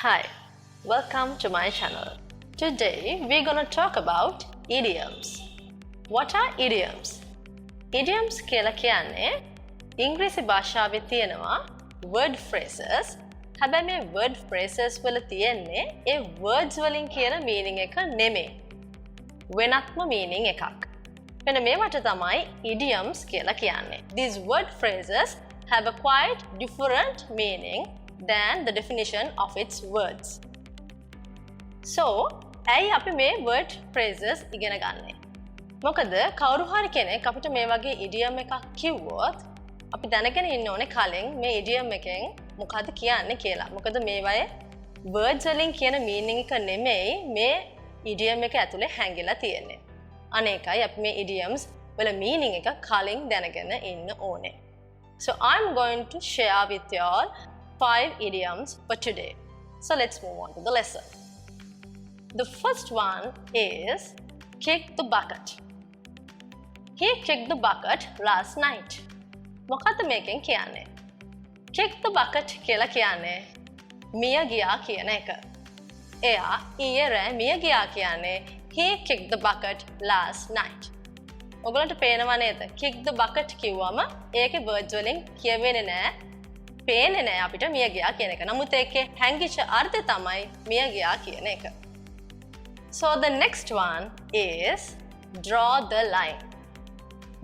Hi, welcome to my channel. Today we're gonna talk about idioms. What are idioms? Idioms කියලා කියන්නේ ඉංග්‍රීසි භාෂාවේ තියෙනවා word phrases. හැබැයි මේ word phrases වල තියෙන්නේ ඒ words වලින් කියන meaning එක නෙමෙයි. වෙනත්ම meaning එකක්. මෙන්න මේවට තමයි idioms කියලා කියන්නේ. These word phrases have a quite different meaning than the definition of its words. So, ඇයි අපි මේ word phrases ඉගෙන ගන්නේ? මොකද කවුරු හරි කෙනෙක් අපිට මේ වගේ idiom එකක් කිව්වොත් අපි දැනගෙන ඉන්න ඕනේ කලින් මේ idiom එකෙන් මොකද්ද කියන්නේ කියලා. මොකද මේවයේ words වලින් කියන meaning එක නෙමෙයි මේ idiom එක ඇතුලේ හැංගිලා තියෙන්නේ. අනේකයි අපි මේ idioms වල meaning එක කලින් දැනගෙන ඉන්න ඕනේ. So I'm going to share with you all 5 idioms for today. So let's move on to the lesson. The first one is kick the bucket. He kicked the bucket last night. මොකද්ද මේකෙන් කියන්නේ? Kick the bucket කියලා කියන්නේ මිය ගියා කියන එක. එයා ඊයේ රෑ මිය ගියා කියන්නේ he kicked the bucket last night. ඔයගලන්ට පේනවා නේද? Kick the bucket කිව්වම ඒකේ words වලින් කියවෙන්නේ නැහැ. පේන්නේ නැහැ අපිට මිය ගියා කියන එක. නමුත් ඒකේ හැංගිච්ච අර්ථය තමයි මිය ගියා කියන එක. So the next one is draw the line.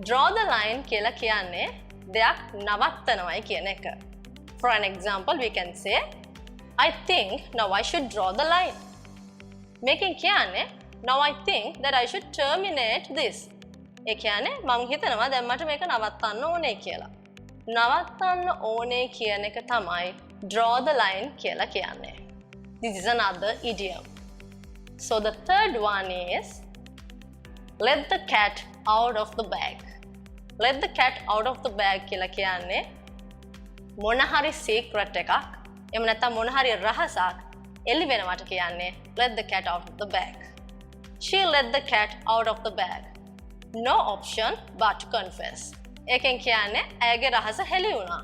Draw the line කියලා කියන්නේ දෙයක් නවත්තනවයි කියන එක. For an example, we can say, I think now I should draw the line. මේකෙන් කියන්නේ now I think that I should terminate this. ඒ කියන්නේ මම හිතනවා දැන් මට මේක නවත්තන්න ඕනේ කියලා. නවත්තන්න ඕනේ කියන එක තමයි draw the line කියලා කියන්නේ. This is another idiom. So the third one is let the cat out of the bag. Let the cat out of the bag කියලා කියන්නේ මොන හරි secret එකක් එහෙම නැත්නම් මොන හරි රහසක් එළි වෙනවට කියන්නේ let the cat out of the bag. She let the cat out of the bag. No option but to confess. ඒකෙන් කියන්නේ ඇයගේ රහස හෙළි වුණා.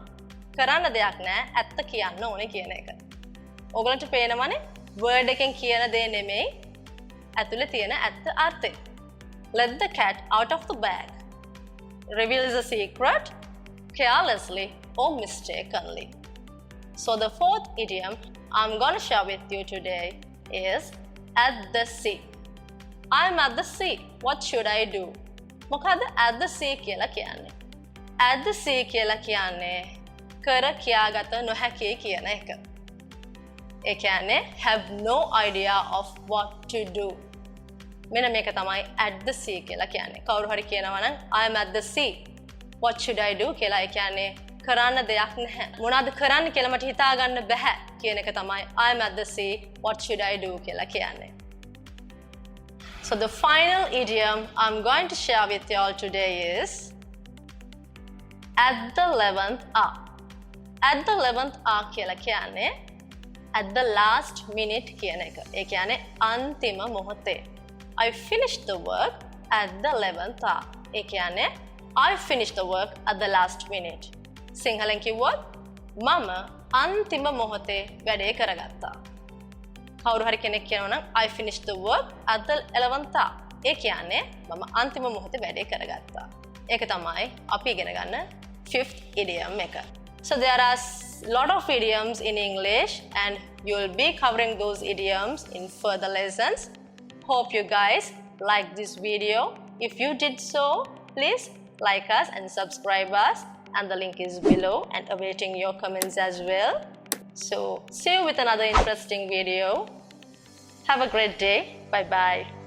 කරන්න දෙයක් නැහැ ඇත්ත කියන්න ඕනේ කියන එක. ඔයගලන්ට පේනවනේ word එකෙන් කියන දේ නෙමෙයි ඇතුලේ තියෙන ඇත්ත අර්ථය. Let the cat out of the bag. Reveals a secret carelessly or mistakenly. So the fourth idiom I'm going to share with you today is at the sea. I'm at the sea. What should I do? මොකද at the sea කියලා කියන්නේ? At the sea කියලා කියන්නේ කර කියාගත නොහැකි කියන එක. ඒ කියන්නේ have no idea of what to do. මෙන්න මේක තමයි at the sea කියලා කියන්නේ. කවුරු හරි කියනවා නම් I am at the sea. What should I do කියලා ඒ කියන්නේ කරන්න දෙයක් නැහැ. මොනවද කරන්න කියලා මට හිතා ගන්න බෑ කියන එක තමයි I am at the sea. What should I do කියලා කියන්නේ. So the final idiom I'm going to share with you all today is at the 11th hour. At the 11th hour කියලා කියන්නේ at the last minute කියන එක. ඒ කියන්නේ අන්තිම මොහොතේ. I finished the work at the 11th hour. ඒ කියන්නේ I finished the work at the last minute. සිංහලෙන් කිව්වොත් මම අන්තිම මොහොතේ වැඩේ කරගත්තා. කවුරු හරි කෙනෙක් කියනවා නම් I finished the work at the 11th hour. ඒ කියන්නේ මම අන්තිම මොහොතේ වැඩේ කරගත්තා. ඒක තමයි අපි ඉගෙන ගන්න 5th idiom එක. So there are lot of idioms in English and you will be covering those idioms in further lessons. Hope you guys like this video. If you did so, please like us and subscribe us, and the link is below and awaiting your comments as well. So see you with another interesting video. Have a great day. Bye bye.